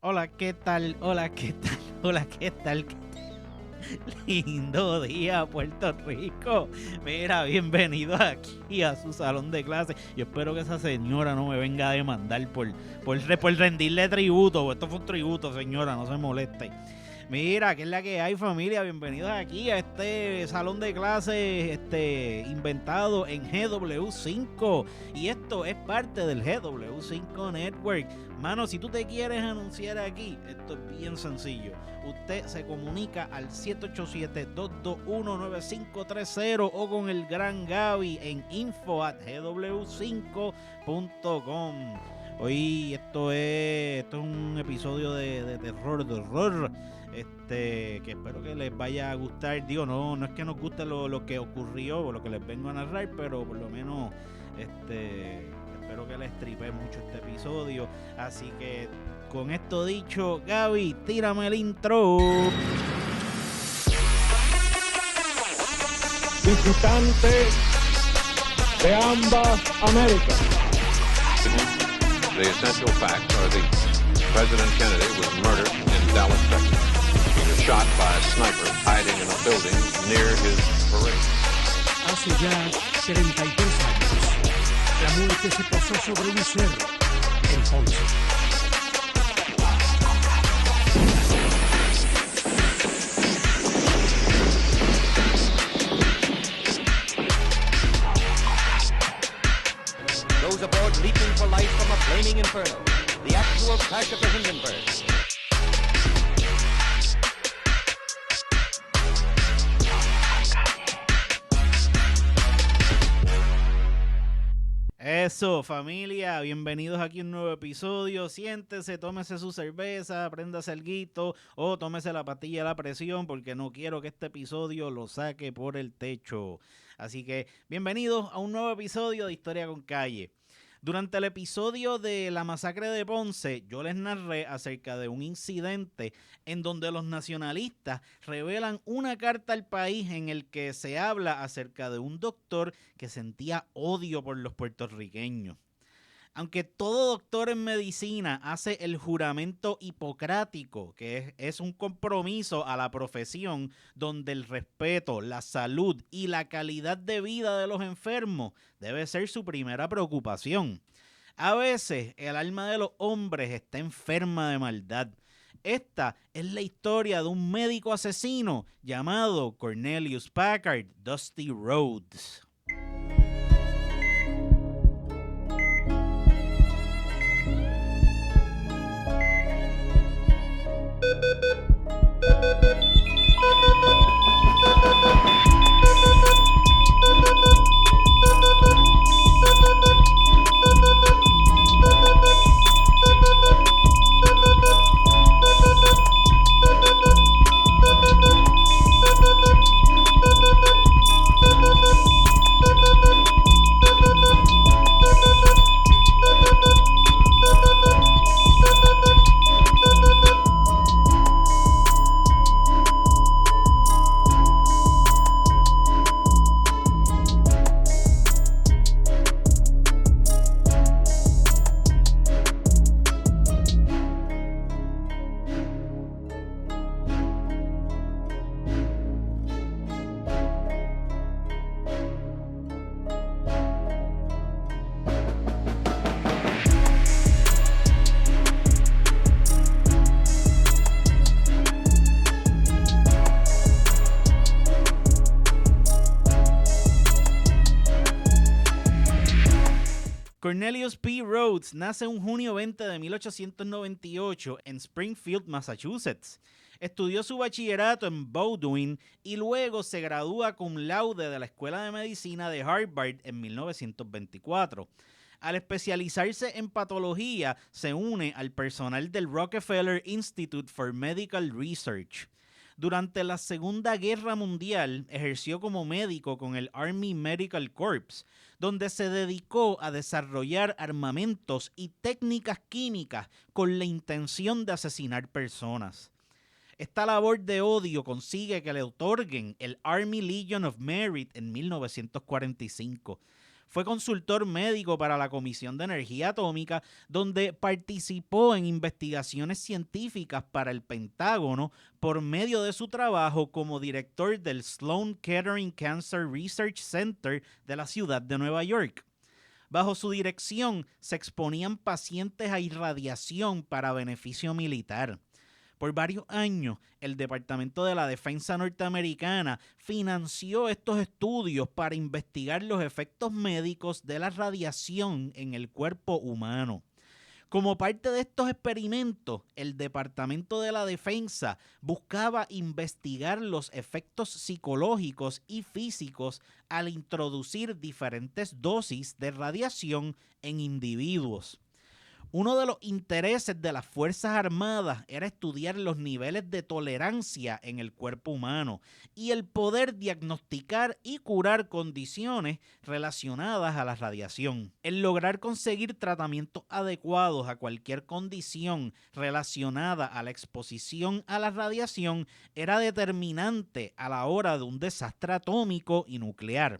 Hola, ¿qué tal? Hola, ¿qué tal? Hola, ¿qué tal? Lindo día, Puerto Rico. Mira, bienvenido aquí a su salón de clase. Yo espero que esa señora no me venga a demandar por rendirle tributo. Esto fue un tributo, señora, no se moleste. Mira, ¿qué es la que hay, familia? Bienvenidos aquí a este salón de clases inventado en GW5. Y esto es parte del GW5 Network. Mano, si tú te quieres anunciar aquí, esto es bien sencillo. Usted se comunica al 787-221-9530 o con el gran Gaby en info@gw5.com. Hoy esto es un episodio de terror, que espero que les vaya a gustar. Digo, no es que nos guste lo que ocurrió o lo que les vengo a narrar, pero por lo menos espero que les tripe mucho este episodio. Así que con esto dicho, Gaby, tírame el intro. Visitantes de ambas Américas. The essential facts are these. President Kennedy was murdered in Dallas, Texas. He was shot by a sniper hiding in a building near his parade. Hace ya 33 años, la muerte se posó sobre un cerro en Ponce. Those aboard leaping for life from a flaming inferno. The actual crash of the Hindenburg. Eso, familia, bienvenidos aquí a un nuevo episodio. Siéntese, tómese su cerveza, préndase el guito o tómese la pastilla de la presión porque no quiero que este episodio lo saque por el techo. Así que bienvenidos a un nuevo episodio de Historia con Calle. Durante el episodio de la masacre de Ponce, yo les narré acerca de un incidente en donde los nacionalistas revelan una carta al país en el que se habla acerca de un doctor que sentía odio por los puertorriqueños. Aunque todo doctor en medicina hace el juramento hipocrático, que es un compromiso a la profesión donde el respeto, la salud y la calidad de vida de los enfermos debe ser su primera preocupación. A veces el alma de los hombres está enferma de maldad. Esta es la historia de un médico asesino llamado Cornelius Packard Dusty Rhodes. Cornelius P. Rhodes nace un junio 20 de 1898 en Springfield, Massachusetts. Estudió su bachillerato en Bowdoin y luego se gradúa cum laude de la Escuela de Medicina de Harvard en 1924. Al especializarse en patología, se une al personal del Rockefeller Institute for Medical Research. Durante la Segunda Guerra Mundial ejerció como médico con el Army Medical Corps, donde se dedicó a desarrollar armamentos y técnicas químicas con la intención de asesinar personas. Esta labor de odio consigue que le otorguen el Army Legion of Merit en 1945. Fue consultor médico para la Comisión de Energía Atómica, donde participó en investigaciones científicas para el Pentágono por medio de su trabajo como director del Sloan Kettering Cancer Research Center de la ciudad de Nueva York. Bajo su dirección se exponían pacientes a irradiación para beneficio militar. Por varios años, el Departamento de la Defensa norteamericana financió estos estudios para investigar los efectos médicos de la radiación en el cuerpo humano. Como parte de estos experimentos, el Departamento de la Defensa buscaba investigar los efectos psicológicos y físicos al introducir diferentes dosis de radiación en individuos. Uno de los intereses de las Fuerzas Armadas era estudiar los niveles de tolerancia en el cuerpo humano y el poder diagnosticar y curar condiciones relacionadas a la radiación. El lograr conseguir tratamientos adecuados a cualquier condición relacionada a la exposición a la radiación era determinante a la hora de un desastre atómico y nuclear.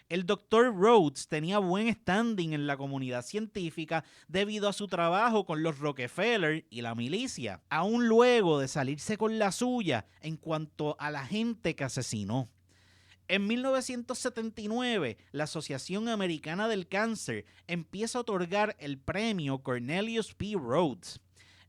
El Dr. Rhodes tenía buen standing en la comunidad científica debido a su trabajo con los Rockefeller y la milicia, aún luego de salirse con la suya en cuanto a la gente que asesinó. En 1979, la Asociación Americana del Cáncer empieza a otorgar el premio Cornelius P. Rhodes.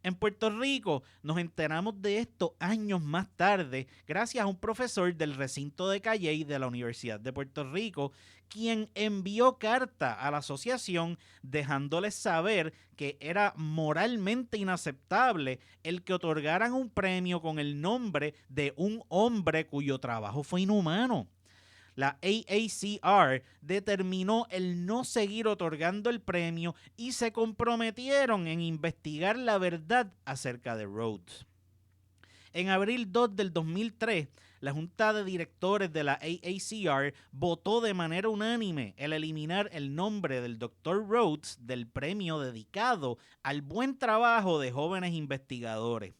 En Puerto Rico nos enteramos de esto años más tarde gracias a un profesor del recinto de Calley de la Universidad de Puerto Rico, quien envió carta a la asociación dejándoles saber que era moralmente inaceptable el que otorgaran un premio con el nombre de un hombre cuyo trabajo fue inhumano. La AACR determinó el no seguir otorgando el premio y se comprometieron en investigar la verdad acerca de Rhodes. En abril 2 del 2003, la Junta de Directores de la AACR votó de manera unánime el eliminar el nombre del Dr. Rhodes del premio dedicado al buen trabajo de jóvenes investigadores.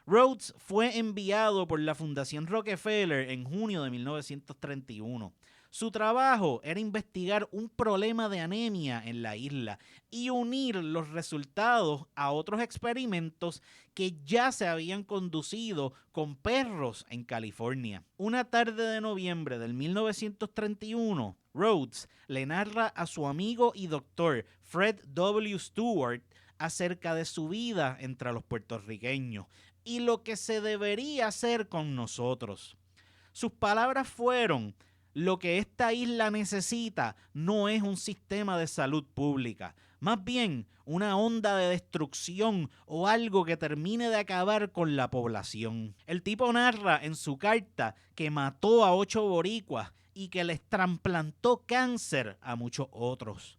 Rhodes fue enviado por la Fundación Rockefeller en junio de 1931. Su trabajo era investigar un problema de anemia en la isla y unir los resultados a otros experimentos que ya se habían conducido con perros en California. Una tarde de noviembre del 1931, Rhodes le narra a su amigo y doctor Fred W. Stewart acerca de su vida entre los puertorriqueños y lo que se debería hacer con nosotros. Sus palabras fueron: lo que esta isla necesita no es un sistema de salud pública, más bien una onda de destrucción o algo que termine de acabar con la población. El tipo narra en su carta que mató a 8 boricuas y que les trasplantó cáncer a muchos otros.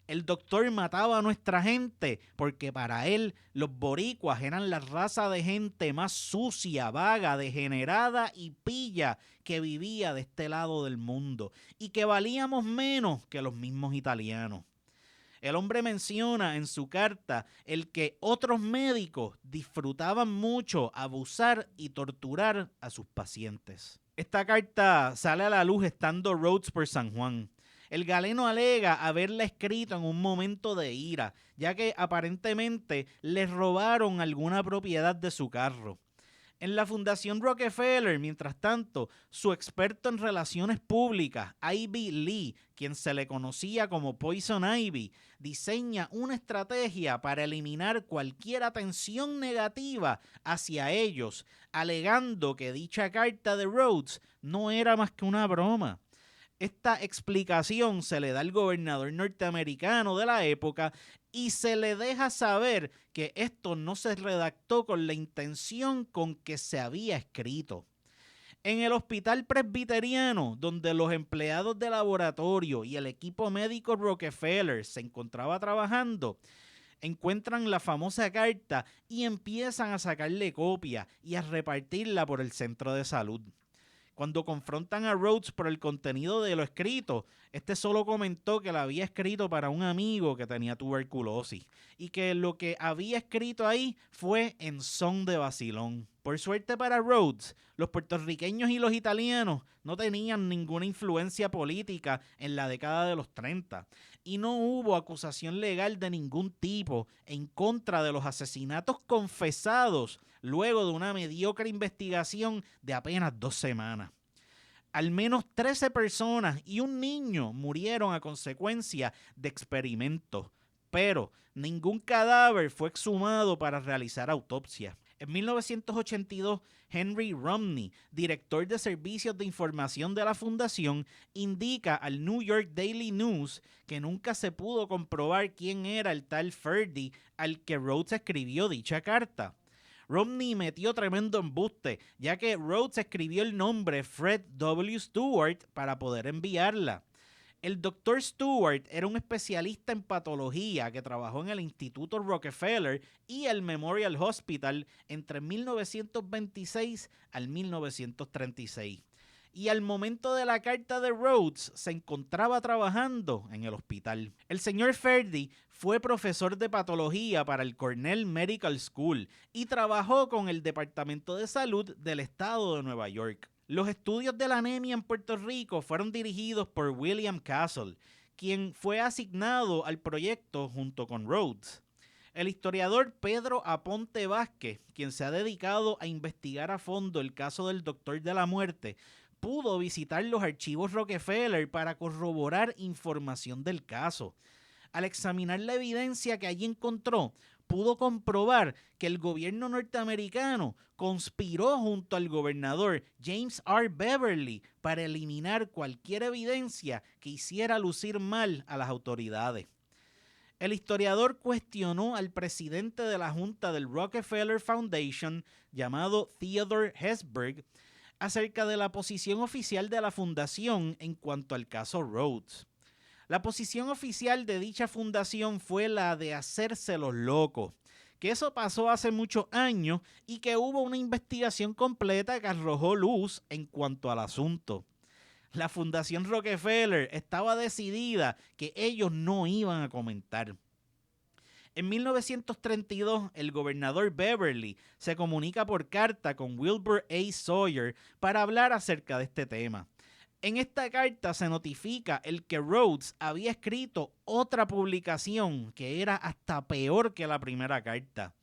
El doctor mataba a nuestra gente porque para él los boricuas eran la raza de gente más sucia, vaga, degenerada y pilla que vivía de este lado del mundo y que valíamos menos que los mismos italianos. El hombre menciona en su carta el que otros médicos disfrutaban mucho abusar y torturar a sus pacientes. Esta carta sale a la luz estando Rhodes por San Juan. El galeno alega haberla escrito en un momento de ira, ya que aparentemente le robaron alguna propiedad de su carro. En la Fundación Rockefeller, mientras tanto, su experto en relaciones públicas, Ivy Lee, quien se le conocía como Poison Ivy, diseña una estrategia para eliminar cualquier atención negativa hacia ellos, alegando que dicha carta de Rhodes no era más que una broma. Esta explicación se le da al gobernador norteamericano de la época y se le deja saber que esto no se redactó con la intención con que se había escrito. En el hospital presbiteriano, donde los empleados de laboratorio y el equipo médico Rockefeller se encontraba trabajando, encuentran la famosa carta y empiezan a sacarle copia y a repartirla por el centro de salud. Cuando confrontan a Rhodes por el contenido de lo escrito, este solo comentó que la había escrito para un amigo que tenía tuberculosis y que lo que había escrito ahí fue en son de vacilón. Por suerte para Rhodes, los puertorriqueños y los italianos no tenían ninguna influencia política en la década de los 30 y no hubo acusación legal de ningún tipo en contra de los asesinatos confesados luego de una mediocre investigación de apenas 2 semanas. Al menos 13 personas y un niño murieron a consecuencia de experimentos, pero ningún cadáver fue exhumado para realizar autopsia. En 1982, Henry Romney, director de servicios de información de la fundación, indica al New York Daily News que nunca se pudo comprobar quién era el tal Ferdy al que Rhodes escribió dicha carta. Romney metió tremendo embuste, ya que Rhodes escribió el nombre Fred W. Stewart para poder enviarla. El Dr. Stewart era un especialista en patología que trabajó en el Instituto Rockefeller y el Memorial Hospital entre 1926 al 1936. Y al momento de la carta de Rhodes se encontraba trabajando en el hospital. El señor Ferdy fue profesor de patología para el Cornell Medical School y trabajó con el Departamento de Salud del estado de Nueva York. Los estudios de la anemia en Puerto Rico fueron dirigidos por William Castle, quien fue asignado al proyecto junto con Rhodes. El historiador Pedro Aponte Vázquez, quien se ha dedicado a investigar a fondo el caso del Doctor de la Muerte, pudo visitar los archivos Rockefeller para corroborar información del caso. Al examinar la evidencia que allí encontró, pudo comprobar que el gobierno norteamericano conspiró junto al gobernador James R. Beverly para eliminar cualquier evidencia que hiciera lucir mal a las autoridades. El historiador cuestionó al presidente de la junta del Rockefeller Foundation, llamado Theodore Hesburgh, acerca de la posición oficial de la fundación en cuanto al caso Rhodes. La posición oficial de dicha fundación fue la de hacerse los locos, que eso pasó hace muchos años y que hubo una investigación completa que arrojó luz en cuanto al asunto. La Fundación Rockefeller estaba decidida que ellos no iban a comentar. En 1932, el gobernador Beverly se comunica por carta con Wilbur A. Sawyer para hablar acerca de este tema. En esta carta se notifica el que Rhodes había escrito otra publicación que era hasta peor que la primera carta,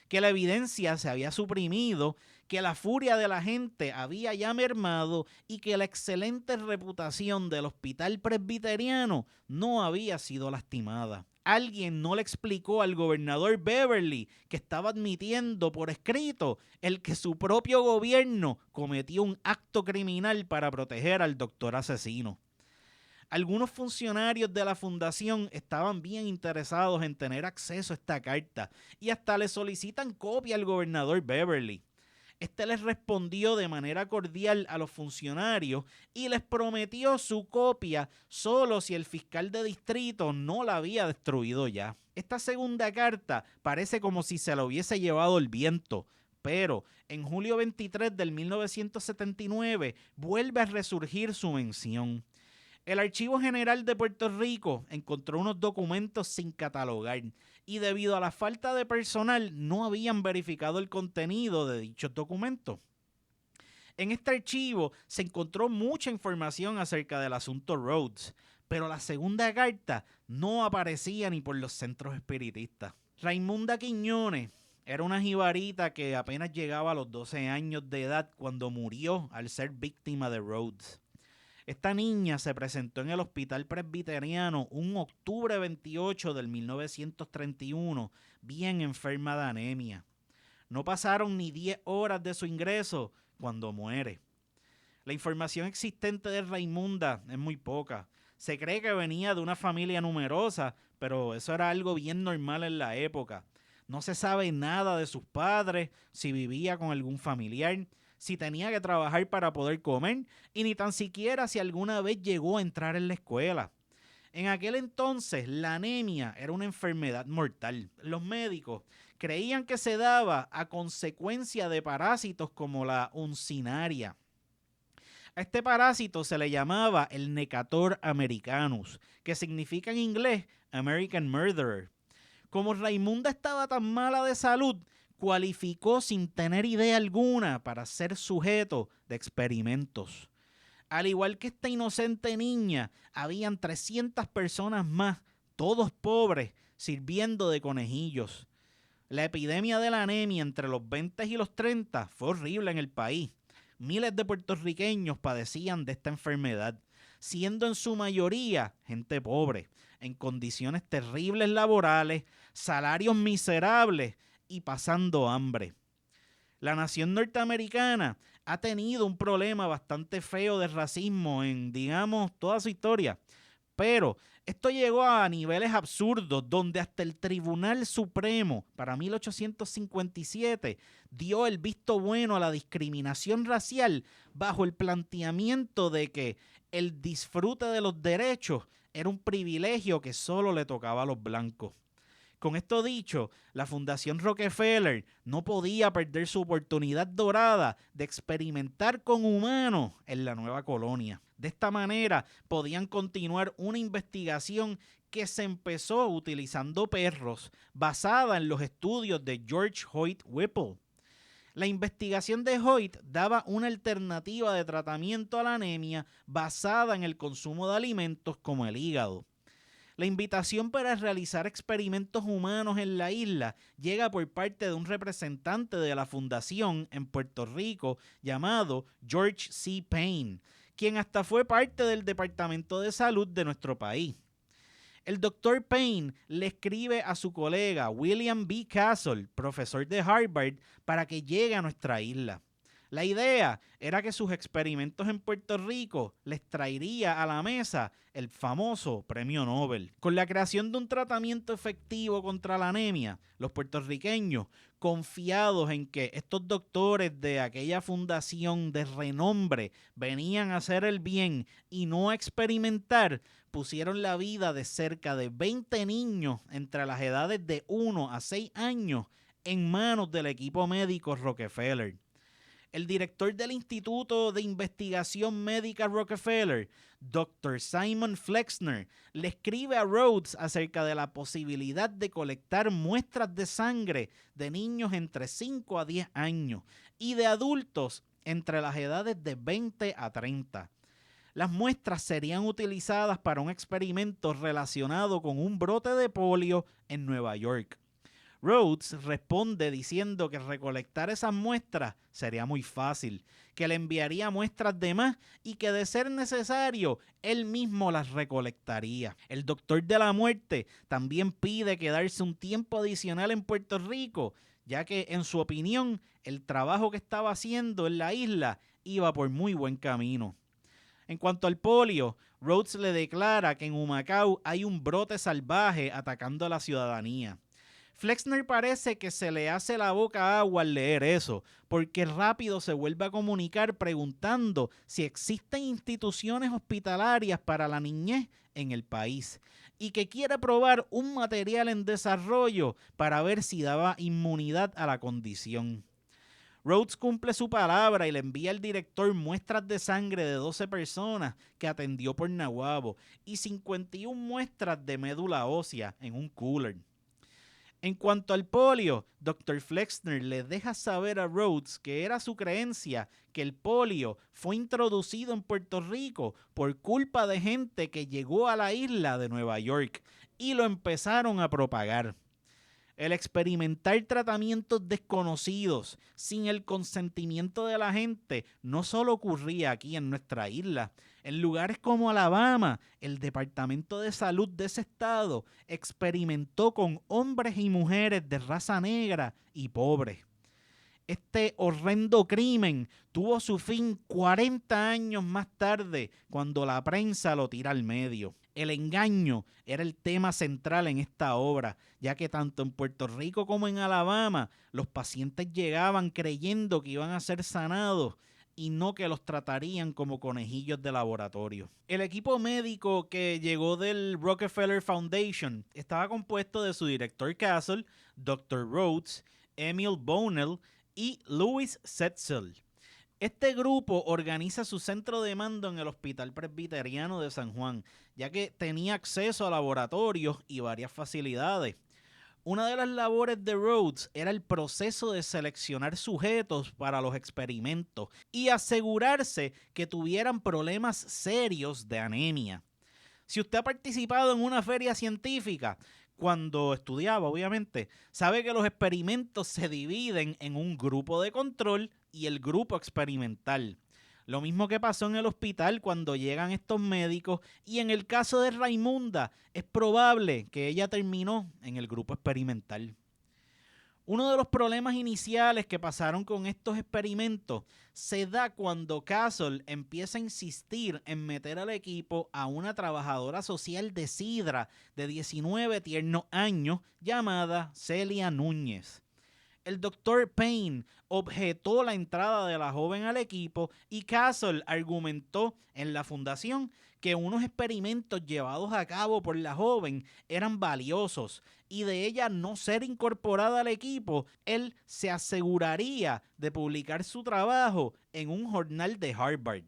que la evidencia se había suprimido, que la furia de la gente había ya mermado y que la excelente reputación del hospital presbiteriano no había sido lastimada. Alguien no le explicó al gobernador Beverly que estaba admitiendo por escrito el que su propio gobierno cometió un acto criminal para proteger al doctor asesino. Algunos funcionarios de la fundación estaban bien interesados en tener acceso a esta carta y hasta le solicitan copia al gobernador Beverly. Este les respondió de manera cordial a los funcionarios y les prometió su copia solo si el fiscal de distrito no la había destruido ya. Esta segunda carta parece como si se la hubiese llevado el viento, pero en julio 23 del 1979 vuelve a resurgir su mención. El Archivo General de Puerto Rico encontró unos documentos sin catalogar y debido a la falta de personal no habían verificado el contenido de dichos documentos. En este archivo se encontró mucha información acerca del asunto Rhodes, pero la segunda carta no aparecía ni por los centros espiritistas. Raimunda Quiñones era una jibarita que apenas llegaba a los 12 años de edad cuando murió al ser víctima de Rhodes. Esta niña se presentó en el Hospital Presbiteriano un octubre 28 del 1931, bien enferma de anemia. No pasaron ni 10 horas de su ingreso cuando muere. La información existente de Raimunda es muy poca. Se cree que venía de una familia numerosa, pero eso era algo bien normal en la época. No se sabe nada de sus padres, si vivía con algún familiar, si tenía que trabajar para poder comer y ni tan siquiera si alguna vez llegó a entrar en la escuela. En aquel entonces la anemia era una enfermedad mortal. Los médicos creían que se daba a consecuencia de parásitos como la uncinaria. A este parásito se le llamaba el Necator americanus, que significa en inglés American Murderer. Como Raimunda estaba tan mala de salud, cualificó sin tener idea alguna para ser sujeto de experimentos. Al igual que esta inocente niña, habían 300 personas más, todos pobres, sirviendo de conejillos. La epidemia de la anemia entre los 20 y los 30 fue horrible en el país. Miles de puertorriqueños padecían de esta enfermedad, siendo en su mayoría gente pobre, en condiciones terribles laborales, salarios miserables y pasando hambre. La nación norteamericana ha tenido un problema bastante feo de racismo en, digamos, toda su historia, pero esto llegó a niveles absurdos donde hasta el Tribunal Supremo para 1857 dio el visto bueno a la discriminación racial bajo el planteamiento de que el disfrute de los derechos era un privilegio que solo le tocaba a los blancos. Con esto dicho, la Fundación Rockefeller no podía perder su oportunidad dorada de experimentar con humanos en la nueva colonia. De esta manera, podían continuar una investigación que se empezó utilizando perros, basada en los estudios de George Hoyt Whipple. La investigación de Hoyt daba una alternativa de tratamiento a la anemia basada en el consumo de alimentos como el hígado. La invitación para realizar experimentos humanos en la isla llega por parte de un representante de la fundación en Puerto Rico llamado George C. Payne, quien hasta fue parte del Departamento de Salud de nuestro país. El Dr. Payne le escribe a su colega William B. Castle, profesor de Harvard, para que llegue a nuestra isla. La idea era que sus experimentos en Puerto Rico les traería a la mesa el famoso premio Nobel. Con la creación de un tratamiento efectivo contra la anemia, los puertorriqueños, confiados en que estos doctores de aquella fundación de renombre venían a hacer el bien y no a experimentar, pusieron la vida de cerca de 20 niños entre las edades de 1 a 6 años en manos del equipo médico Rockefeller. El director del Instituto de Investigación Médica Rockefeller, Dr. Simon Flexner, le escribe a Rhodes acerca de la posibilidad de colectar muestras de sangre de niños entre 5 a 10 años y de adultos entre las edades de 20 a 30. Las muestras serían utilizadas para un experimento relacionado con un brote de polio en Nueva York. Rhodes responde diciendo que recolectar esas muestras sería muy fácil, que le enviaría muestras de más y que de ser necesario, él mismo las recolectaría. El doctor de la muerte también pide quedarse un tiempo adicional en Puerto Rico, ya que en su opinión el trabajo que estaba haciendo en la isla iba por muy buen camino. En cuanto al polio, Rhodes le declara que en Humacao hay un brote salvaje atacando a la ciudadanía. Flexner parece que se le hace la boca agua al leer eso, porque rápido se vuelve a comunicar preguntando si existen instituciones hospitalarias para la niñez en el país y que quiere probar un material en desarrollo para ver si daba inmunidad a la condición. Rhodes cumple su palabra y le envía al director muestras de sangre de 12 personas que atendió por Nahuabo y 51 muestras de médula ósea en un cooler. En cuanto al polio, Dr. Flexner le deja saber a Rhodes que era su creencia que el polio fue introducido en Puerto Rico por culpa de gente que llegó a la isla de Nueva York y lo empezaron a propagar. El experimentar tratamientos desconocidos sin el consentimiento de la gente no solo ocurría aquí en nuestra isla. En lugares como Alabama, el Departamento de Salud de ese estado experimentó con hombres y mujeres de raza negra y pobres. Este horrendo crimen tuvo su fin 40 años más tarde, cuando la prensa lo tira al medio. El engaño era el tema central en esta obra, ya que tanto en Puerto Rico como en Alabama, los pacientes llegaban creyendo que iban a ser sanados y no que los tratarían como conejillos de laboratorio. El equipo médico que llegó del Rockefeller Foundation estaba compuesto de su director Castle, Dr. Rhodes, Emil Bonnell y Louis Setzel. Este grupo organiza su centro de mando en el Hospital Presbiteriano de San Juan, ya que tenía acceso a laboratorios y varias facilidades. Una de las labores de Rhodes era el proceso de seleccionar sujetos para los experimentos y asegurarse que tuvieran problemas serios de anemia. Si usted ha participado en una feria científica, cuando estudiaba, obviamente, sabe que los experimentos se dividen en un grupo de control y el grupo experimental. Lo mismo que pasó en el hospital cuando llegan estos médicos, y en el caso de Raimunda es probable que ella terminó en el grupo experimental. Uno de los problemas iniciales que pasaron con estos experimentos se da cuando Castle empieza a insistir en meter al equipo a una trabajadora social de Sidra de 19 tiernos años llamada Celia Núñez. El Dr. Payne objetó la entrada de la joven al equipo y Castle argumentó en la fundación que unos experimentos llevados a cabo por la joven eran valiosos y de ella no ser incorporada al equipo, él se aseguraría de publicar su trabajo en un jornal de Harvard.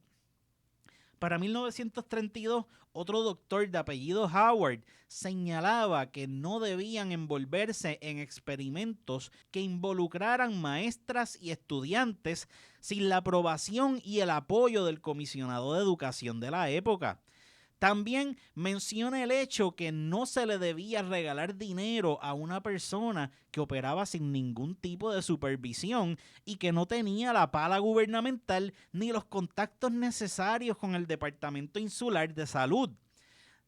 Para 1932, otro doctor de apellido Howard señalaba que no debían envolverse en experimentos que involucraran maestras y estudiantes sin la aprobación y el apoyo del comisionado de educación de la época. También menciona el hecho que no se le debía regalar dinero a una persona que operaba sin ningún tipo de supervisión y que no tenía la pala gubernamental ni los contactos necesarios con el Departamento Insular de Salud.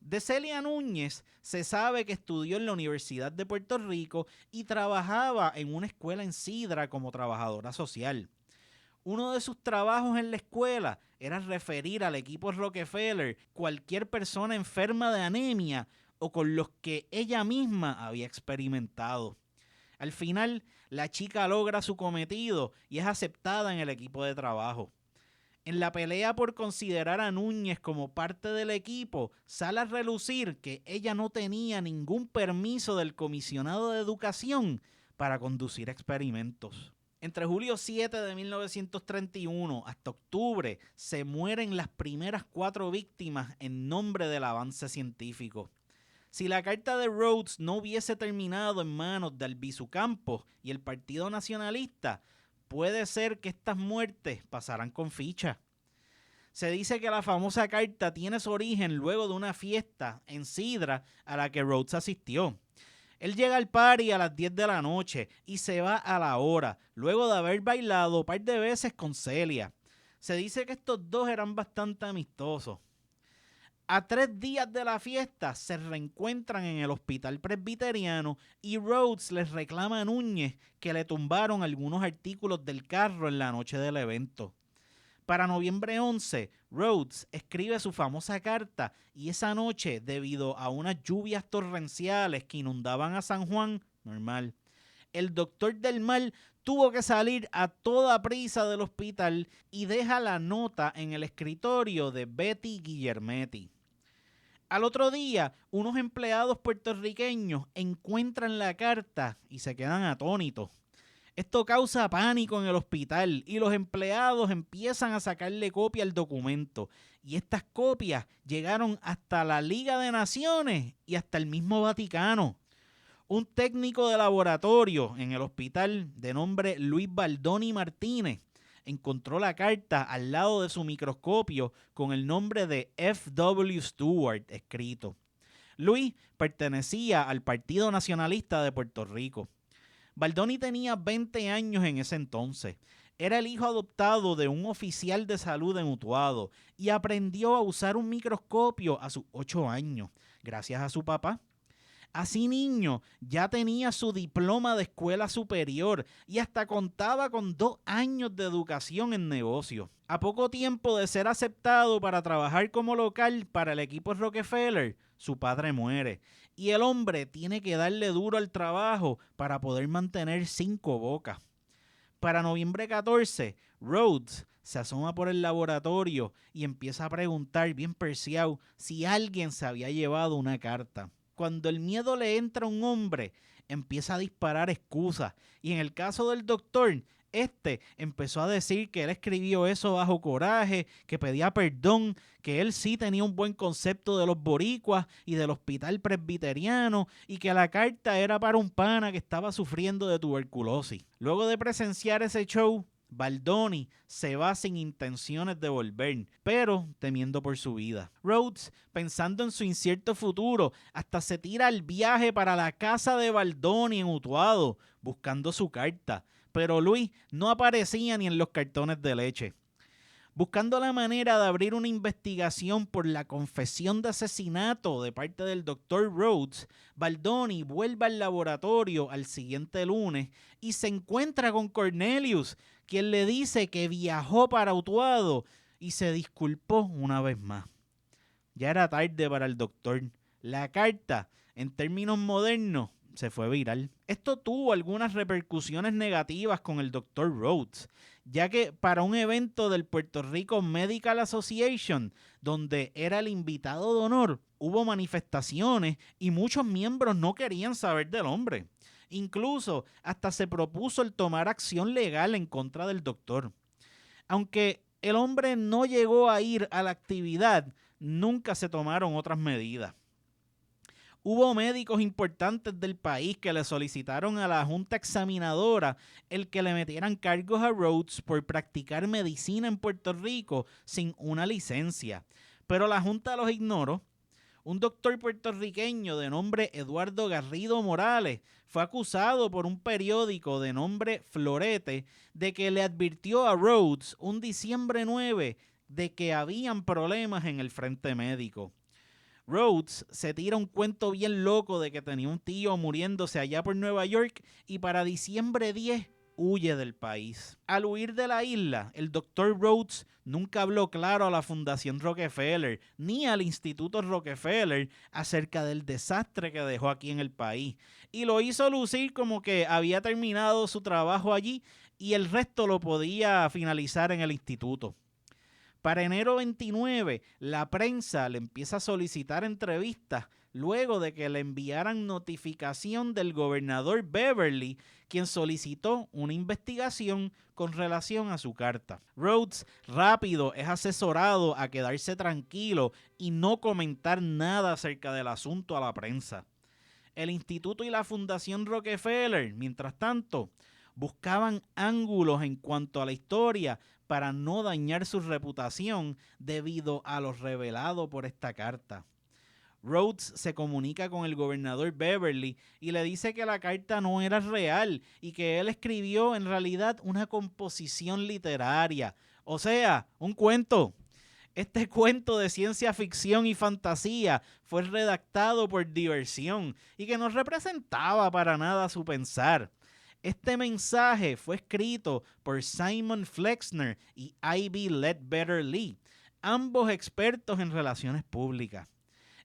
De Celia Núñez se sabe que estudió en la Universidad de Puerto Rico y trabajaba en una escuela en Sidra como trabajadora social. Uno de sus trabajos en la escuela era referir al equipo Rockefeller cualquier persona enferma de anemia o con los que ella misma había experimentado. Al final, la chica logra su cometido y es aceptada en el equipo de trabajo. En la pelea por considerar a Núñez como parte del equipo, sale a relucir que ella no tenía ningún permiso del comisionado de educación para conducir experimentos. Entre julio 7 de 1931 hasta octubre se mueren las primeras 4 víctimas en nombre del avance científico. Si la carta de Rhodes no hubiese terminado en manos de Albizu Campos y el Partido Nacionalista, puede ser que estas muertes pasaran con ficha. Se dice que la famosa carta tiene su origen luego de una fiesta en Sidra a la que Rhodes asistió. Él llega al party a las 10 de la noche y se va a la hora, luego de haber bailado un par de veces con Celia. Se dice que estos dos eran bastante amistosos. A 3 días de la fiesta se reencuentran en el hospital presbiteriano y Rhodes les reclama a Núñez que le tumbaron algunos artículos del carro en la noche del evento. Para noviembre 11, Rhodes escribe su famosa carta y esa noche, debido a unas lluvias torrenciales que inundaban a San Juan, normal, el doctor del mal tuvo que salir a toda prisa del hospital y deja la nota en el escritorio de Betty Guillermetti. Al otro día, unos empleados puertorriqueños encuentran la carta y se quedan atónitos. Esto causa pánico en el hospital y los empleados empiezan a sacarle copia al documento. Y estas copias llegaron hasta la Liga de Naciones y hasta el mismo Vaticano. Un técnico de laboratorio en el hospital de nombre Luis Baldoni Martínez encontró la carta al lado de su microscopio con el nombre de F.W. Stewart escrito. Luis pertenecía al Partido Nacionalista de Puerto Rico. Baldoni tenía 20 años en ese entonces. Era el hijo adoptado de un oficial de salud en Utuado y aprendió a usar un microscopio a sus 8 años, gracias a su papá. Así niño, ya tenía su diploma de escuela superior y hasta contaba con 2 años de educación en negocios. A poco tiempo de ser aceptado para trabajar como local para el equipo Rockefeller, su padre muere y el hombre tiene que darle duro al trabajo para poder mantener 5 bocas. Para noviembre 14, Rhodes se asoma por el laboratorio y empieza a preguntar bien persiao si alguien se había llevado una carta. Cuando el miedo le entra a un hombre, empieza a disparar excusas. Y en el caso del doctor, empezó a decir que él escribió eso bajo coraje, que pedía perdón, que él sí tenía un buen concepto de los boricuas y del hospital presbiteriano y que la carta era para un pana que estaba sufriendo de tuberculosis. Luego de presenciar ese show, Baldoni se va sin intenciones de volver, pero temiendo por su vida. Rhodes, pensando en su incierto futuro, hasta se tira al viaje para la casa de Baldoni en Utuado, buscando su carta. Pero Luis no aparecía ni en los cartones de leche. Buscando la manera de abrir una investigación por la confesión de asesinato de parte del Dr. Rhodes, Baldoni vuelve al laboratorio al siguiente lunes y se encuentra con Cornelius, quien le dice que viajó para Utuado y se disculpó una vez más. Ya era tarde para el doctor. La carta, en términos modernos, se fue viral. Esto tuvo algunas repercusiones negativas con el Dr. Rhodes, ya que para un evento del Puerto Rico Medical Association, donde era el invitado de honor, hubo manifestaciones y muchos miembros no querían saber del hombre. Incluso hasta se propuso el tomar acción legal en contra del doctor. Aunque el hombre no llegó a ir a la actividad, nunca se tomaron otras medidas. Hubo médicos importantes del país que le solicitaron a la Junta Examinadora el que le metieran cargos a Rhodes por practicar medicina en Puerto Rico sin una licencia. Pero la Junta los ignoró. Un doctor puertorriqueño de nombre Eduardo Garrido Morales fue acusado por un periódico de nombre Florete de que le advirtió a Rhodes un diciembre 9 de que habían problemas en el frente médico. Rhodes se tira un cuento bien loco de que tenía un tío muriéndose allá por Nueva York y para diciembre 10 huye del país. Al huir de la isla, el Dr. Rhodes nunca habló claro a la Fundación Rockefeller ni al Instituto Rockefeller acerca del desastre que dejó aquí en el país y lo hizo lucir como que había terminado su trabajo allí y el resto lo podía finalizar en el instituto. Para enero 29, la prensa le empieza a solicitar entrevistas luego de que le enviaran notificación del gobernador Beverly, quien solicitó una investigación con relación a su carta. Rhodes rápido es asesorado a quedarse tranquilo y no comentar nada acerca del asunto a la prensa. El instituto y la Fundación Rockefeller, mientras tanto, buscaban ángulos en cuanto a la historia para no dañar su reputación debido a lo revelado por esta carta. Rhodes se comunica con el gobernador Beverly y le dice que la carta no era real y que él escribió en realidad una composición literaria, o sea, un cuento. Este cuento de ciencia ficción y fantasía fue redactado por diversión y que no representaba para nada su pensar. Este mensaje fue escrito por Simon Flexner y Ivy Ledbetter Lee, ambos expertos en relaciones públicas.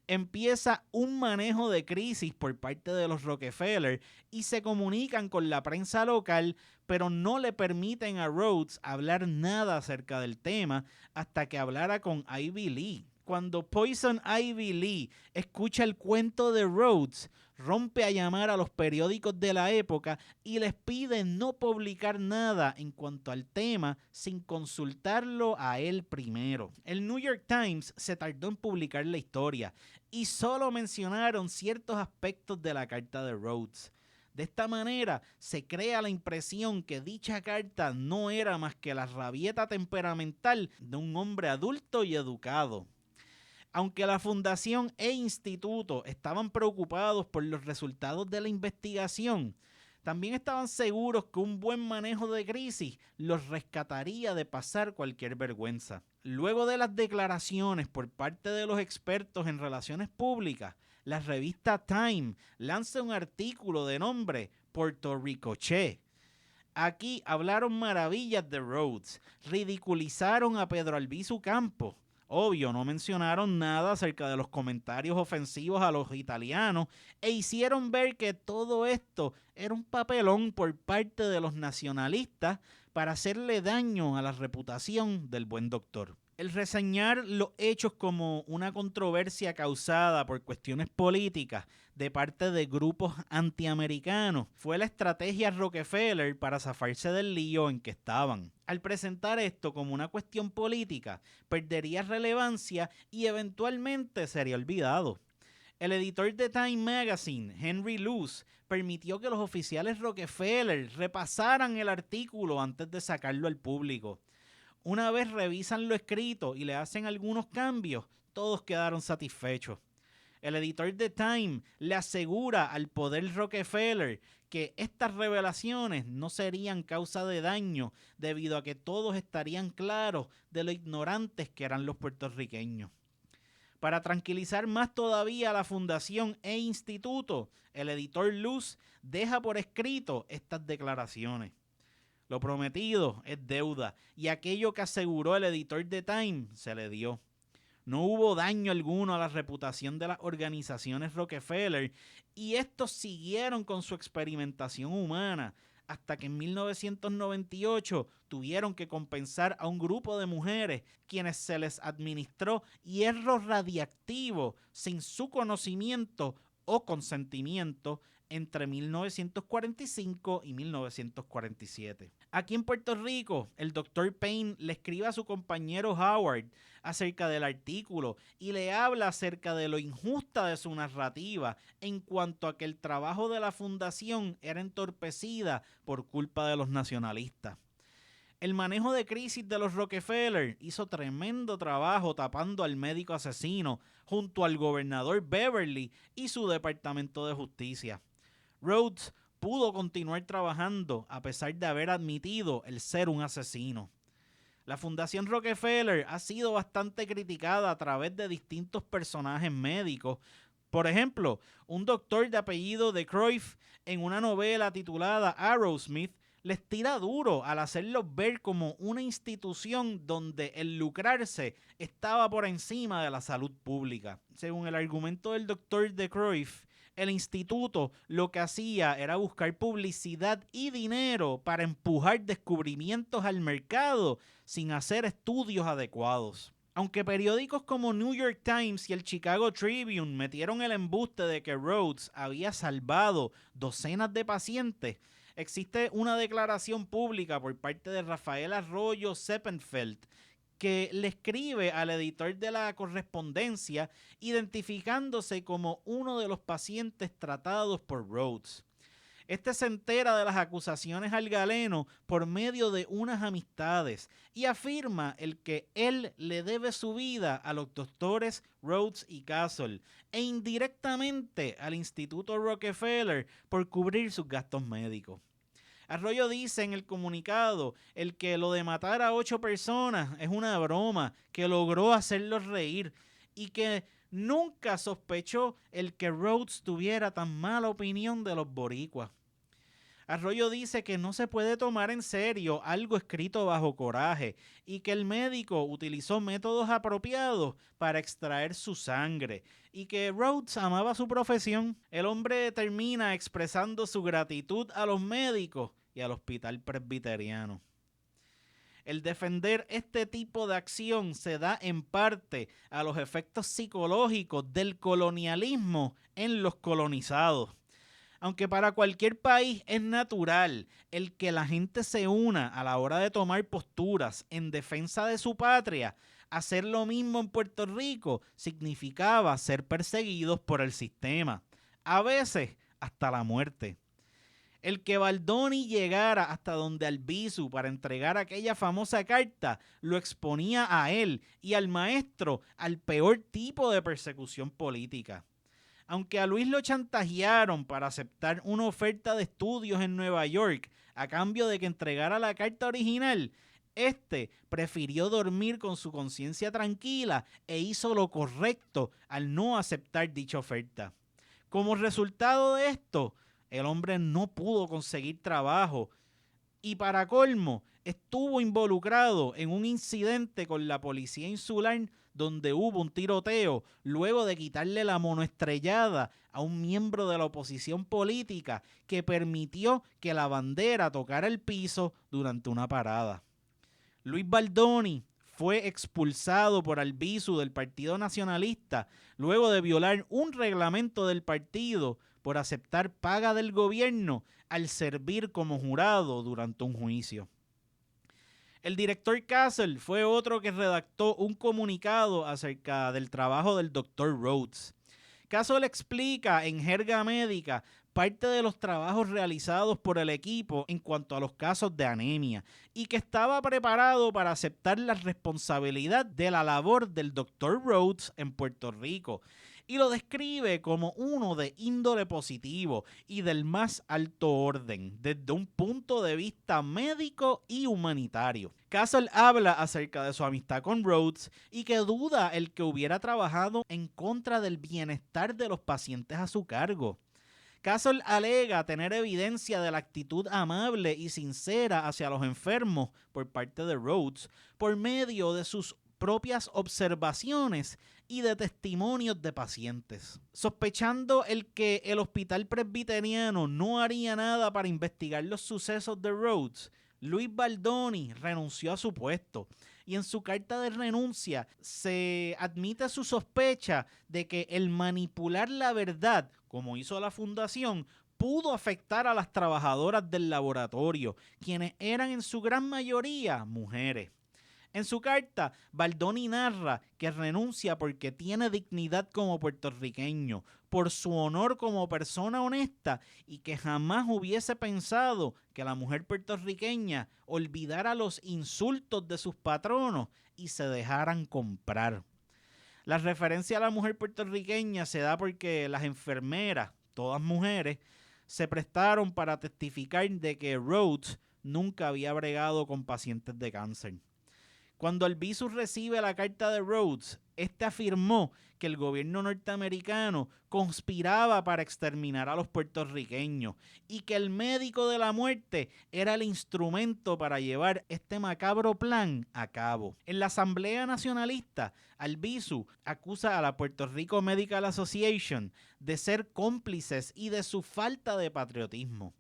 Empieza un manejo de crisis por parte de los Rockefeller y se comunican con la prensa local, pero no le permiten a Rhodes hablar nada acerca del tema hasta que hablara con Ivy Lee. Cuando Poison Ivy Lee escucha el cuento de Rhodes, rompe a llamar a los periódicos de la época y les pide no publicar nada en cuanto al tema sin consultarlo a él primero. El New York Times se tardó en publicar la historia y solo mencionaron ciertos aspectos de la carta de Rhodes. De esta manera se crea la impresión que dicha carta no era más que la rabieta temperamental de un hombre adulto y educado. Aunque la fundación e instituto estaban preocupados por los resultados de la investigación, también estaban seguros que un buen manejo de crisis los rescataría de pasar cualquier vergüenza. Luego de las declaraciones por parte de los expertos en relaciones públicas, la revista Time lanza un artículo de nombre Puerto Ricochet. Aquí hablaron maravillas de Rhodes, ridiculizaron a Pedro Albizu Campos. Obvio, no mencionaron nada acerca de los comentarios ofensivos a los italianos e hicieron ver que todo esto era un papelón por parte de los nacionalistas para hacerle daño a la reputación del buen doctor. El reseñar los hechos como una controversia causada por cuestiones políticas de parte de grupos antiamericanos fue la estrategia Rockefeller para zafarse del lío en que estaban. Al presentar esto como una cuestión política, perdería relevancia y eventualmente sería olvidado. El editor de Time Magazine, Henry Luce, permitió que los oficiales Rockefeller repasaran el artículo antes de sacarlo al público. Una vez revisan lo escrito y le hacen algunos cambios, todos quedaron satisfechos. El editor de Time le asegura al poder Rockefeller que estas revelaciones no serían causa de daño debido a que todos estarían claros de lo ignorantes que eran los puertorriqueños. Para tranquilizar más todavía a la fundación e instituto, el editor Luce deja por escrito estas declaraciones. Lo prometido es deuda y aquello que aseguró el editor de Time se le dio. No hubo daño alguno a la reputación de las organizaciones Rockefeller y estos siguieron con su experimentación humana hasta que en 1998 tuvieron que compensar a un grupo de mujeres quienes se les administró hierro radiactivo sin su conocimiento o consentimiento entre 1945 y 1947. Aquí en Puerto Rico, el Dr. Payne le escribe a su compañero Howard acerca del artículo y le habla acerca de lo injusta de su narrativa en cuanto a que el trabajo de la fundación era entorpecida por culpa de los nacionalistas. El manejo de crisis de los Rockefeller hizo tremendo trabajo tapando al médico asesino junto al gobernador Beverly y su departamento de justicia. Rhodes pudo continuar trabajando a pesar de haber admitido el ser un asesino. La Fundación Rockefeller ha sido bastante criticada a través de distintos personajes médicos. Por ejemplo, un doctor de apellido de Cruyff en una novela titulada Arrowsmith les tira duro al hacerlos ver como una institución donde el lucrarse estaba por encima de la salud pública. Según el argumento del doctor de Cruyff, el instituto lo que hacía era buscar publicidad y dinero para empujar descubrimientos al mercado sin hacer estudios adecuados. Aunque periódicos como New York Times y el Chicago Tribune metieron el embuste de que Rhodes había salvado docenas de pacientes, existe una declaración pública por parte de Rafael Arroyo Seppenfeld que le escribe al editor de la correspondencia identificándose como uno de los pacientes tratados por Rhodes. Este se entera de las acusaciones al galeno por medio de unas amistades y afirma el que él le debe su vida a los doctores Rhodes y Castle e indirectamente al Instituto Rockefeller por cubrir sus gastos médicos. Arroyo dice en el comunicado el que lo de matar a 8 personas es una broma que logró hacerlos reír y que nunca sospechó el que Rhodes tuviera tan mala opinión de los boricuas. Arroyo dice que no se puede tomar en serio algo escrito bajo coraje y que el médico utilizó métodos apropiados para extraer su sangre y que Rhodes amaba su profesión. El hombre termina expresando su gratitud a los médicos y al hospital presbiteriano. El defender este tipo de acción se da en parte a los efectos psicológicos del colonialismo en los colonizados. Aunque para cualquier país es natural el que la gente se una a la hora de tomar posturas en defensa de su patria, hacer lo mismo en Puerto Rico significaba ser perseguidos por el sistema, a veces hasta la muerte. El que Baldoni llegara hasta donde Albizu para entregar aquella famosa carta lo exponía a él y al maestro al peor tipo de persecución política. Aunque a Luis lo chantajearon para aceptar una oferta de estudios en Nueva York a cambio de que entregara la carta original, este prefirió dormir con su conciencia tranquila e hizo lo correcto al no aceptar dicha oferta. Como resultado de esto, el hombre no pudo conseguir trabajo y para colmo estuvo involucrado en un incidente con la policía insular donde hubo un tiroteo luego de quitarle la monoestrellada a un miembro de la oposición política que permitió que la bandera tocara el piso durante una parada. Luis Baldoni fue expulsado por Albizu del Partido Nacionalista luego de violar un reglamento del partido por aceptar paga del gobierno al servir como jurado durante un juicio. El director Castle fue otro que redactó un comunicado acerca del trabajo del Dr. Rhodes. Castle explica en jerga médica parte de los trabajos realizados por el equipo en cuanto a los casos de anemia y que estaba preparado para aceptar la responsabilidad de la labor del Dr. Rhodes en Puerto Rico y lo describe como uno de índole positivo y del más alto orden desde un punto de vista médico y humanitario. Castle habla acerca de su amistad con Rhodes y que duda el que hubiera trabajado en contra del bienestar de los pacientes a su cargo. Castle alega tener evidencia de la actitud amable y sincera hacia los enfermos por parte de Rhodes por medio de sus propias observaciones y de testimonios de pacientes. Sospechando el que el Hospital Presbiteriano no haría nada para investigar los sucesos de Rhodes, Luis Baldoni renunció a su puesto y en su carta de renuncia se admite su sospecha de que el manipular la verdad, como hizo la fundación, pudo afectar a las trabajadoras del laboratorio, quienes eran en su gran mayoría mujeres. En su carta, Baldoni narra que renuncia porque tiene dignidad como puertorriqueño, por su honor como persona honesta y que jamás hubiese pensado que la mujer puertorriqueña olvidara los insultos de sus patronos y se dejaran comprar. La referencia a la mujer puertorriqueña se da porque las enfermeras, todas mujeres, se prestaron para testificar de que Rhodes nunca había bregado con pacientes de cáncer. Cuando Albizu recibe la carta de Rhodes, este afirmó que el gobierno norteamericano conspiraba para exterminar a los puertorriqueños y que el médico de la muerte era el instrumento para llevar este macabro plan a cabo. En la Asamblea Nacionalista, Albizu acusa a la Puerto Rico Medical Association de ser cómplices y de su falta de patriotismo.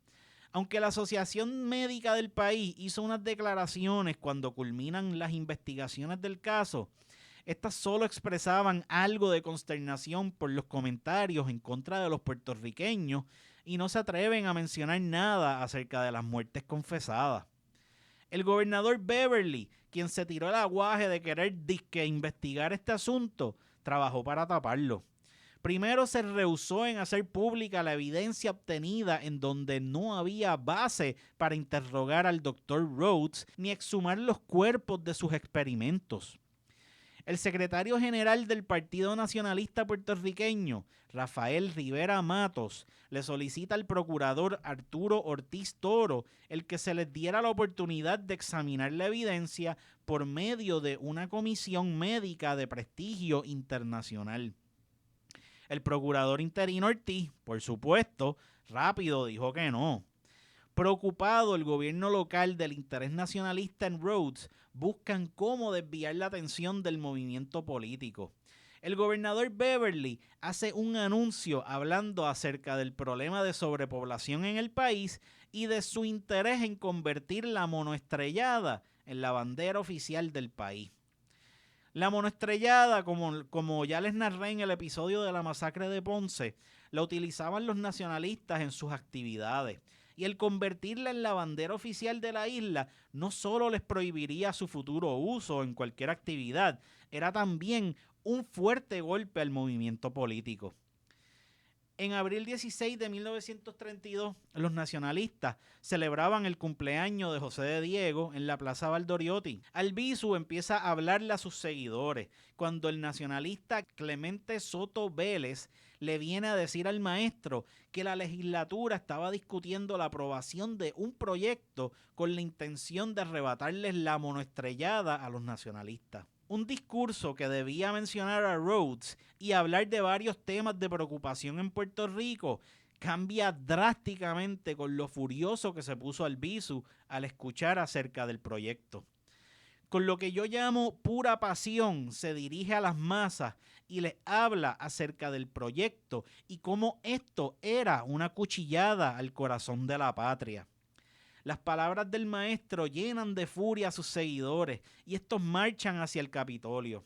Aunque la Asociación Médica del país hizo unas declaraciones cuando culminan las investigaciones del caso, estas solo expresaban algo de consternación por los comentarios en contra de los puertorriqueños y no se atreven a mencionar nada acerca de las muertes confesadas. El gobernador Beverly, quien se tiró el aguaje de querer investigar este asunto, trabajó para taparlo. Primero se rehusó en hacer pública la evidencia obtenida en donde no había base para interrogar al Dr. Rhodes ni exhumar los cuerpos de sus experimentos. El secretario general del Partido Nacionalista Puertorriqueño, Rafael Rivera Matos, le solicita al procurador Arturo Ortiz Toro el que se les diera la oportunidad de examinar la evidencia por medio de una comisión médica de prestigio internacional. El procurador interino Ortiz, por supuesto, rápido dijo que no. Preocupado, el gobierno local del interés nacionalista en Rhodes buscan cómo desviar la atención del movimiento político. El gobernador Beverly hace un anuncio hablando acerca del problema de sobrepoblación en el país y de su interés en convertir la monoestrellada en la bandera oficial del país. La monoestrellada, como ya les narré en el episodio de la masacre de Ponce, la utilizaban los nacionalistas en sus actividades. Y el convertirla en la bandera oficial de la isla no solo les prohibiría su futuro uso en cualquier actividad, era también un fuerte golpe al movimiento político. En abril 16 de 1932, los nacionalistas celebraban el cumpleaños de José de Diego en la Plaza Valdoriotti. Albizu empieza a hablarle a sus seguidores cuando el nacionalista Clemente Soto Vélez le viene a decir al maestro que la legislatura estaba discutiendo la aprobación de un proyecto con la intención de arrebatarles la monoestrellada a los nacionalistas. Un discurso que debía mencionar a Rhodes y hablar de varios temas de preocupación en Puerto Rico cambia drásticamente con lo furioso que se puso Albizu al escuchar acerca del proyecto. Con lo que yo llamo pura pasión, se dirige a las masas y les habla acerca del proyecto y cómo esto era una cuchillada al corazón de la patria. Las palabras del maestro llenan de furia a sus seguidores y estos marchan hacia el Capitolio.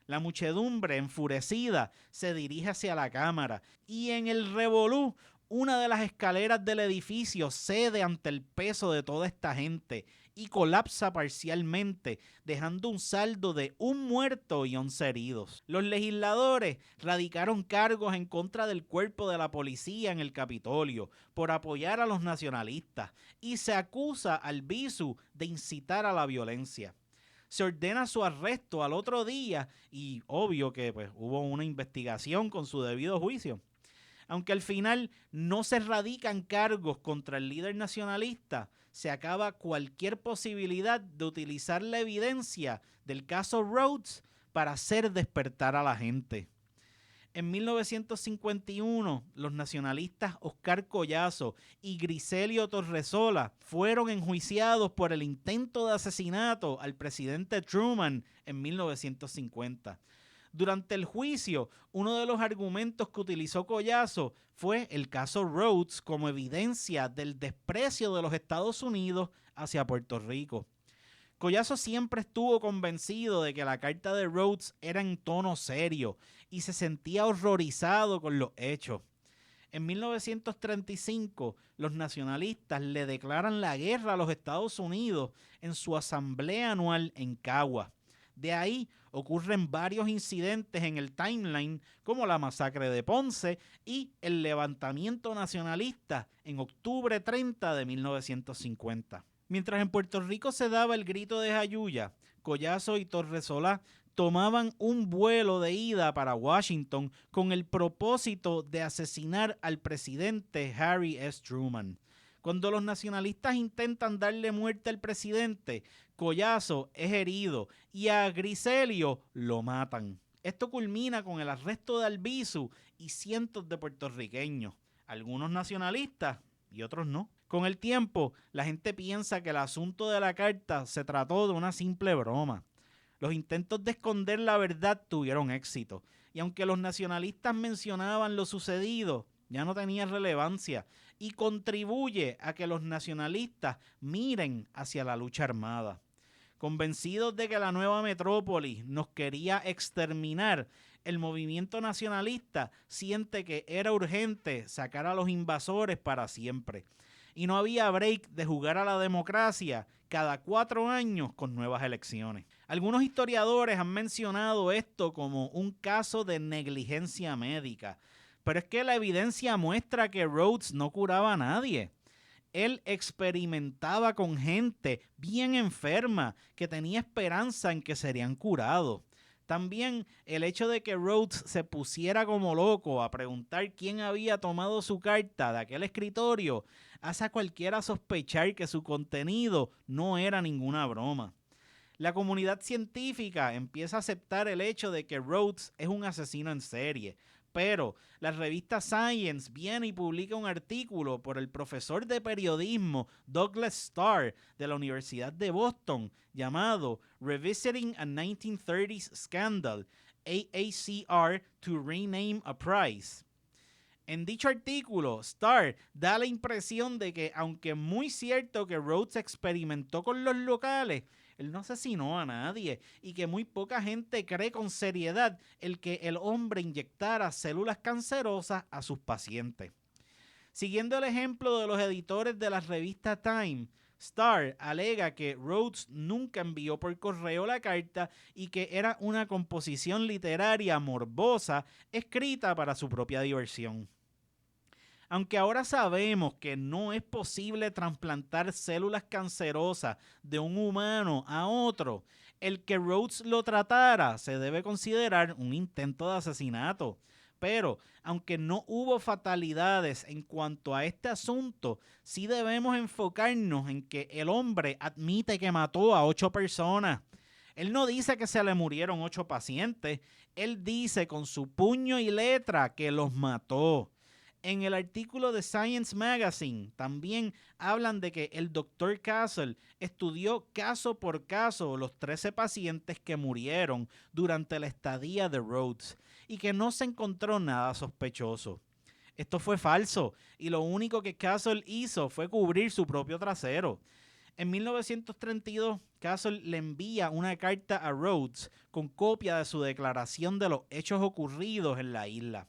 La muchedumbre, enfurecida, se dirige hacia la Cámara y en el revolú, una de las escaleras del edificio cede ante el peso de toda esta gente y colapsa parcialmente, dejando un saldo de 1 muerto y 11 heridos. Los legisladores radicaron cargos en contra del cuerpo de la policía en el Capitolio por apoyar a los nacionalistas y se acusa al BISU de incitar a la violencia. Se ordena su arresto al otro día y obvio que hubo una investigación con su debido juicio. Aunque al final no se radican cargos contra el líder nacionalista, se acaba cualquier posibilidad de utilizar la evidencia del caso Rhodes para hacer despertar a la gente. En 1951, los nacionalistas Oscar Collazo y Griselio Torresola fueron enjuiciados por el intento de asesinato al presidente Truman en 1950. Durante el juicio, uno de los argumentos que utilizó Collazo fue el caso Rhodes como evidencia del desprecio de los Estados Unidos hacia Puerto Rico. Collazo siempre estuvo convencido de que la carta de Rhodes era en tono serio y se sentía horrorizado con los hechos. En 1935, los nacionalistas le declaran la guerra a los Estados Unidos en su asamblea anual en Caguas. De ahí ocurren varios incidentes en el timeline, como la masacre de Ponce y el levantamiento nacionalista en octubre 30 de 1950. Mientras en Puerto Rico se daba el grito de Jayuya, Collazo y Torresolá tomaban un vuelo de ida para Washington con el propósito de asesinar al presidente Harry S. Truman. Cuando los nacionalistas intentan darle muerte al presidente, Collazo es herido y a Griselio lo matan. Esto culmina con el arresto de Albizu y cientos de puertorriqueños, algunos nacionalistas y otros no. Con el tiempo, la gente piensa que el asunto de la carta se trató de una simple broma. Los intentos de esconder la verdad tuvieron éxito, y aunque los nacionalistas mencionaban lo sucedido, ya no tenía relevancia y contribuye a que los nacionalistas miren hacia la lucha armada. Convencidos de que la nueva metrópolis nos quería exterminar, el movimiento nacionalista siente que era urgente sacar a los invasores para siempre. Y no había break de jugar a la democracia cada 4 años con nuevas elecciones. Algunos historiadores han mencionado esto como un caso de negligencia médica, pero es que la evidencia muestra que Rhodes no curaba a nadie. Él experimentaba con gente bien enferma que tenía esperanza en que serían curados. También el hecho de que Rhodes se pusiera como loco a preguntar quién había tomado su carta de aquel escritorio hace a cualquiera sospechar que su contenido no era ninguna broma. La comunidad científica empieza a aceptar el hecho de que Rhodes es un asesino en serie, pero la revista Science viene y publica un artículo por el profesor de periodismo Douglas Starr de la Universidad de Boston llamado Revisiting a 1930s Scandal, AACR to Rename a Prize. En dicho artículo, Starr da la impresión de que, aunque es muy cierto que Rhodes experimentó con los locales, él no asesinó a nadie y que muy poca gente cree con seriedad el que el hombre inyectara células cancerosas a sus pacientes. Siguiendo el ejemplo de los editores de la revista Time, Starr alega que Rhodes nunca envió por correo la carta y que era una composición literaria morbosa escrita para su propia diversión. Aunque ahora sabemos que no es posible trasplantar células cancerosas de un humano a otro, el que Rhodes lo tratara se debe considerar un intento de asesinato. Pero, aunque no hubo fatalidades en cuanto a este asunto, sí debemos enfocarnos en que el hombre admite que mató a 8 personas. Él no dice que se le murieron 8 pacientes, él dice con su puño y letra que los mató. En el artículo de Science Magazine también hablan de que el Dr. Castle estudió caso por caso los 13 pacientes que murieron durante la estadía de Rhodes y que no se encontró nada sospechoso. Esto fue falso y lo único que Castle hizo fue cubrir su propio trasero. En 1932, Castle le envía una carta a Rhodes con copia de su declaración de los hechos ocurridos en la isla.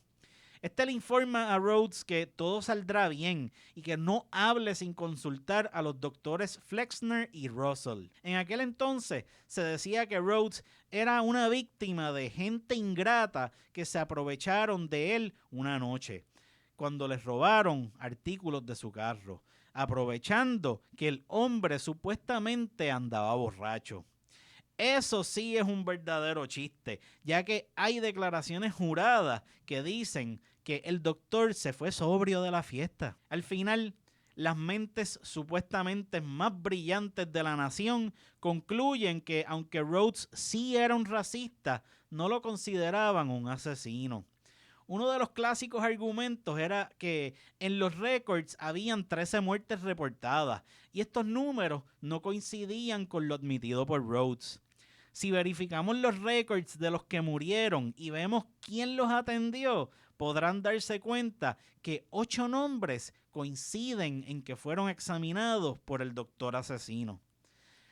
Este le informa a Rhodes que todo saldrá bien y que no hable sin consultar a los doctores Flexner y Russell. En aquel entonces se decía que Rhodes era una víctima de gente ingrata que se aprovecharon de él una noche, cuando les robaron artículos de su carro, aprovechando que el hombre supuestamente andaba borracho. Eso sí es un verdadero chiste, ya que hay declaraciones juradas que dicen que el doctor se fue sobrio de la fiesta. Al final, las mentes supuestamente más brillantes de la nación concluyen que aunque Rhodes sí era un racista, no lo consideraban un asesino. Uno de los clásicos argumentos era que en los récords habían 13 muertes reportadas y estos números no coincidían con lo admitido por Rhodes. Si verificamos los récords de los que murieron y vemos quién los atendió, podrán darse cuenta que 8 nombres coinciden en que fueron examinados por el doctor asesino.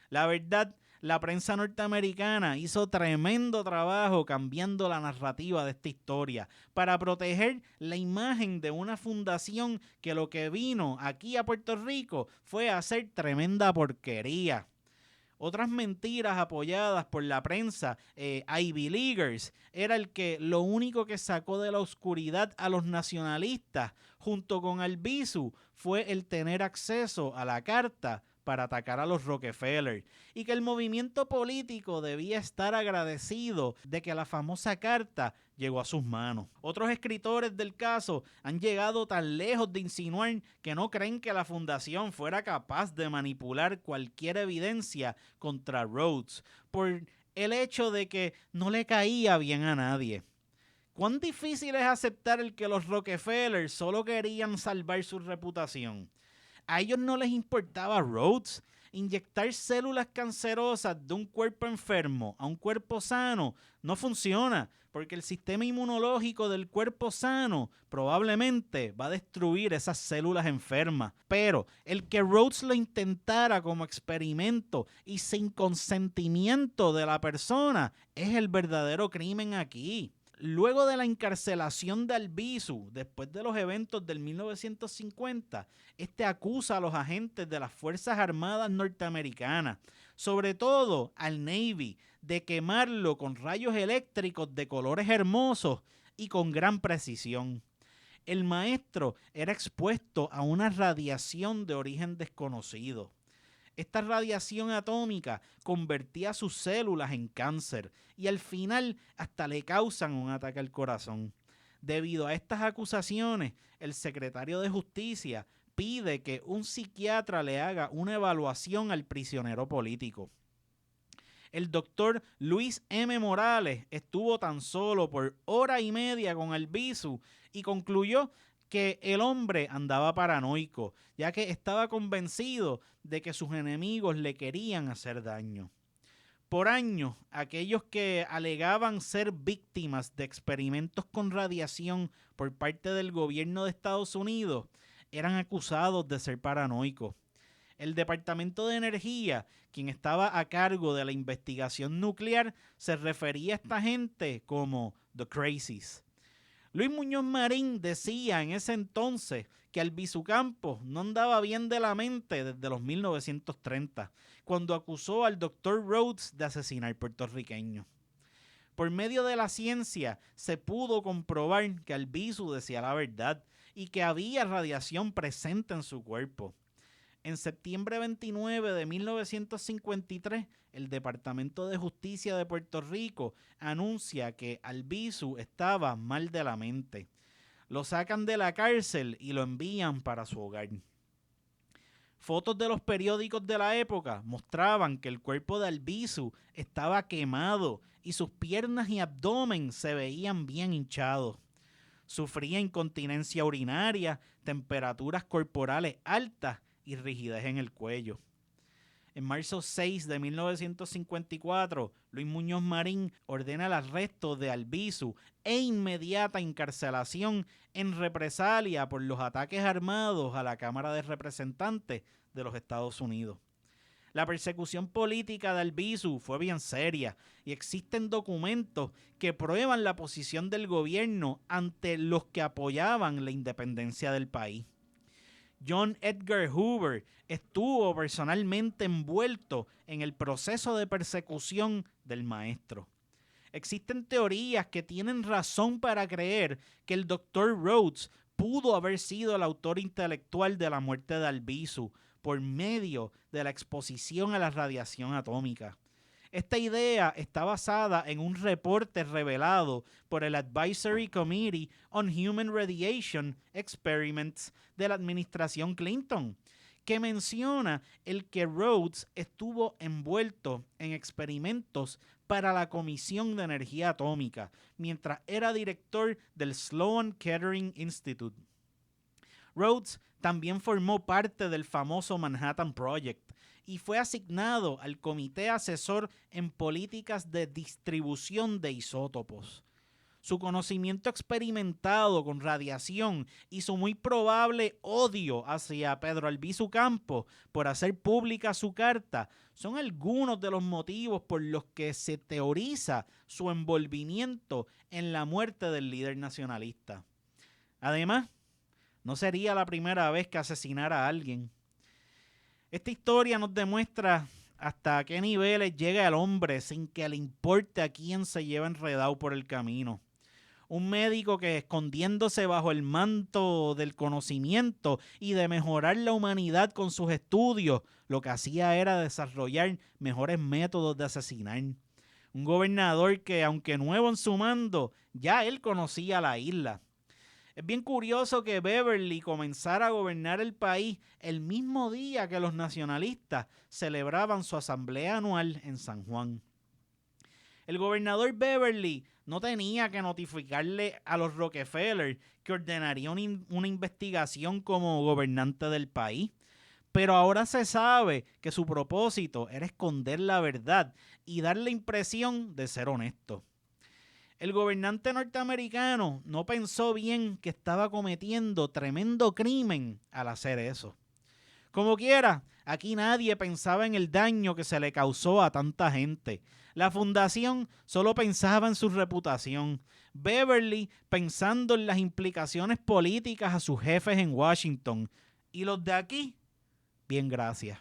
La verdad, la prensa norteamericana hizo tremendo trabajo cambiando la narrativa de esta historia para proteger la imagen de una fundación que lo que vino aquí a Puerto Rico fue a hacer tremenda porquería. Otras mentiras apoyadas por la prensa Ivy Leaguers era el que lo único que sacó de la oscuridad a los nacionalistas junto con Albizu fue el tener acceso a la carta para atacar a los Rockefeller y que el movimiento político debía estar agradecido de que la famosa carta llegó a sus manos. Otros escritores del caso han llegado tan lejos de insinuar que no creen que la fundación fuera capaz de manipular cualquier evidencia contra Rhodes por el hecho de que no le caía bien a nadie. ¿Cuán difícil es aceptar el que los Rockefeller solo querían salvar su reputación? A ellos no les importaba Rhodes. Inyectar células cancerosas de un cuerpo enfermo a un cuerpo sano no funciona, porque el sistema inmunológico del cuerpo sano probablemente va a destruir esas células enfermas. Pero el que Rhodes lo intentara como experimento y sin consentimiento de la persona es el verdadero crimen aquí. Luego de la encarcelación de Albizu, después de los eventos del 1950, este acusa a los agentes de las Fuerzas Armadas norteamericanas, sobre todo al Navy, de quemarlo con rayos eléctricos de colores hermosos y con gran precisión. El maestro era expuesto a una radiación de origen desconocido. Esta radiación atómica convertía sus células en cáncer y al final hasta le causan un ataque al corazón. Debido a estas acusaciones, el secretario de Justicia pide que un psiquiatra le haga una evaluación al prisionero político. El doctor Luis M. Morales estuvo tan solo por 1.5 horas con Albizu y concluyó que el hombre andaba paranoico, ya que estaba convencido de que sus enemigos le querían hacer daño. Por años, aquellos que alegaban ser víctimas de experimentos con radiación por parte del gobierno de Estados Unidos eran acusados de ser paranoicos. El Departamento de Energía, quien estaba a cargo de la investigación nuclear, se refería a esta gente como The Crazies. Luis Muñoz Marín decía en ese entonces que Albizu Campos no andaba bien de la mente desde los 1930, cuando acusó al Dr. Rhodes de asesinar puertorriqueños. Por medio de la ciencia se pudo comprobar que Albizu decía la verdad y que había radiación presente en su cuerpo. En septiembre 29 de 1953, el Departamento de Justicia de Puerto Rico anuncia que Albizu estaba mal de la mente. Lo sacan de la cárcel y lo envían para su hogar. Fotos de los periódicos de la época mostraban que el cuerpo de Albizu estaba quemado y sus piernas y abdomen se veían bien hinchados. Sufría incontinencia urinaria, temperaturas corporales altas y rigidez en el cuello. en marzo 6 de 1954, Luis Muñoz Marín ordena el arresto de Albizu e inmediata encarcelación en represalia por los ataques armados a la Cámara de Representantes de los Estados Unidos. La persecución política de Albizu fue bien seria y existen documentos que prueban la posición del gobierno ante los que apoyaban la independencia del país. John Edgar Hoover estuvo personalmente envuelto en el proceso de persecución del maestro. Existen teorías que tienen razón para creer que el Dr. Rhodes pudo haber sido el autor intelectual de la muerte de Albizu por medio de la exposición a la radiación atómica. Esta idea está basada en un reporte revelado por el Advisory Committee on Human Radiation Experiments de la administración Clinton, que menciona el que Rhodes estuvo envuelto en experimentos para la Comisión de Energía Atómica mientras era director del Sloan Kettering Institute. Rhodes también formó parte del famoso Manhattan Project y fue asignado al Comité Asesor en Políticas de Distribución de Isótopos. Su conocimiento experimentado con radiación y su muy probable odio hacia Pedro Albizu Campos por hacer pública su carta son algunos de los motivos por los que se teoriza su envolvimiento en la muerte del líder nacionalista. Además, no sería la primera vez que asesinara a alguien. Esta historia nos demuestra hasta qué niveles llega el hombre sin que le importe a quién se lleva enredado por el camino. Un médico que, escondiéndose bajo el manto del conocimiento y de mejorar la humanidad con sus estudios, lo que hacía era desarrollar mejores métodos de asesinar. Un gobernador que, aunque nuevo en su mando, ya él conocía la isla. Es bien curioso que Beverly comenzara a gobernar el país el mismo día que los nacionalistas celebraban su asamblea anual en San Juan. El gobernador Beverly no tenía que notificarle a los Rockefeller que ordenaría una investigación como gobernante del país, pero ahora se sabe que su propósito era esconder la verdad y dar la impresión de ser honesto. El gobernante norteamericano no pensó bien que estaba cometiendo tremendo crimen al hacer eso. Como quiera, aquí nadie pensaba en el daño que se le causó a tanta gente. La fundación solo pensaba en su reputación. Beverly pensando en las implicaciones políticas a sus jefes en Washington. Y los de aquí, bien, gracias.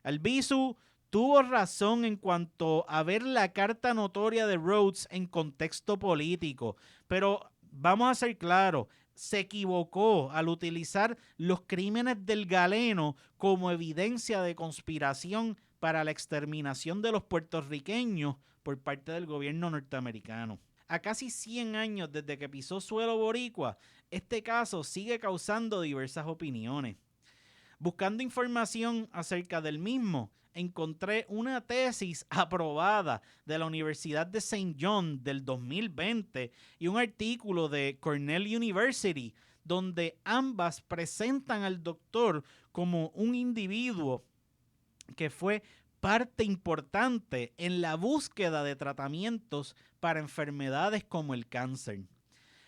Albizu tuvo razón en cuanto a ver la carta notoria de Rhodes en contexto político, pero vamos a ser claros, se equivocó al utilizar los crímenes del Galeno como evidencia de conspiración para la exterminación de los puertorriqueños por parte del gobierno norteamericano. A casi 100 años desde que pisó suelo boricua, este caso sigue causando diversas opiniones. Buscando información acerca del mismo, encontré una tesis aprobada de la Universidad de St. John del 2020 y un artículo de Cornell University donde ambas presentan al doctor como un individuo que fue parte importante en la búsqueda de tratamientos para enfermedades como el cáncer.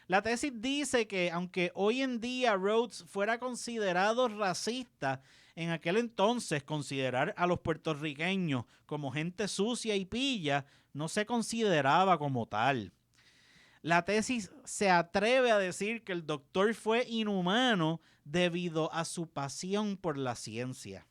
La tesis dice que aunque hoy en día Rhodes fuera considerado racista, en aquel entonces considerar a los puertorriqueños como gente sucia y pilla no se consideraba como tal. La tesis se atreve a decir que el doctor fue inhumano debido a su pasión por la ciencia.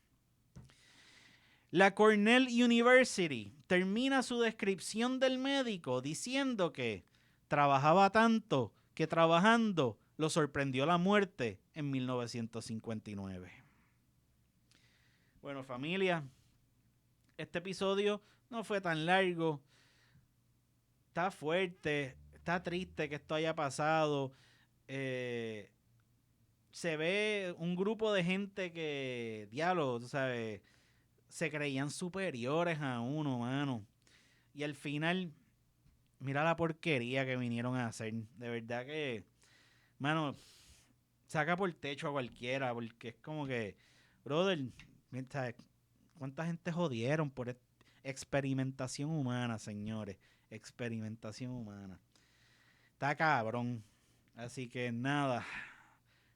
La Cornell University termina su descripción del médico diciendo que trabajaba tanto que trabajando lo sorprendió la muerte en 1959. Bueno, familia, este episodio no fue tan largo. Está fuerte, está triste que esto haya pasado. Se ve un grupo de gente que, diablo, tú sabes, se creían superiores a uno, mano. Y al final, mira la porquería que vinieron a hacer. De verdad que, mano, saca por el techo a cualquiera, porque es como que, brother, ¿Cuánta gente jodieron por experimentación humana, señores? Experimentación humana. Está cabrón. Así que nada.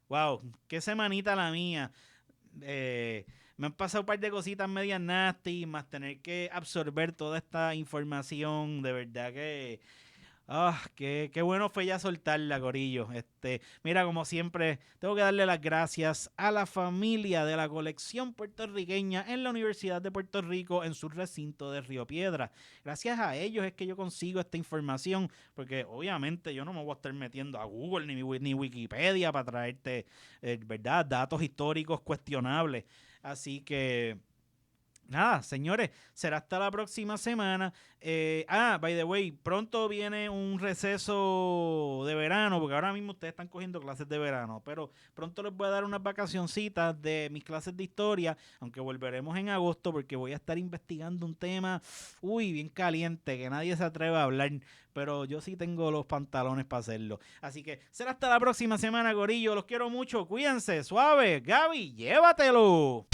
Wow, qué semanita la mía. Me han pasado un par de cositas medias nasty, más tener que absorber toda esta información. De verdad que... qué bueno fue ya soltarla, corillo. Mira, como siempre, tengo que darle las gracias a la familia de la colección puertorriqueña en la Universidad de Puerto Rico en su recinto de Río Piedras. Gracias a ellos es que yo consigo esta información, porque obviamente yo no me voy a estar metiendo a Google ni Wikipedia para traerte, ¿verdad?, datos históricos cuestionables. Así que... nada, señores, será hasta la próxima semana. By the way, pronto viene un receso de verano, porque ahora mismo ustedes están cogiendo clases de verano, pero pronto les voy a dar unas vacacioncitas de mis clases de historia, aunque volveremos en agosto porque voy a estar investigando un tema, bien caliente, que nadie se atreve a hablar, pero yo sí tengo los pantalones para hacerlo. Así que será hasta la próxima semana, gorillo. Los quiero mucho, cuídense, suave. Gaby, llévatelo.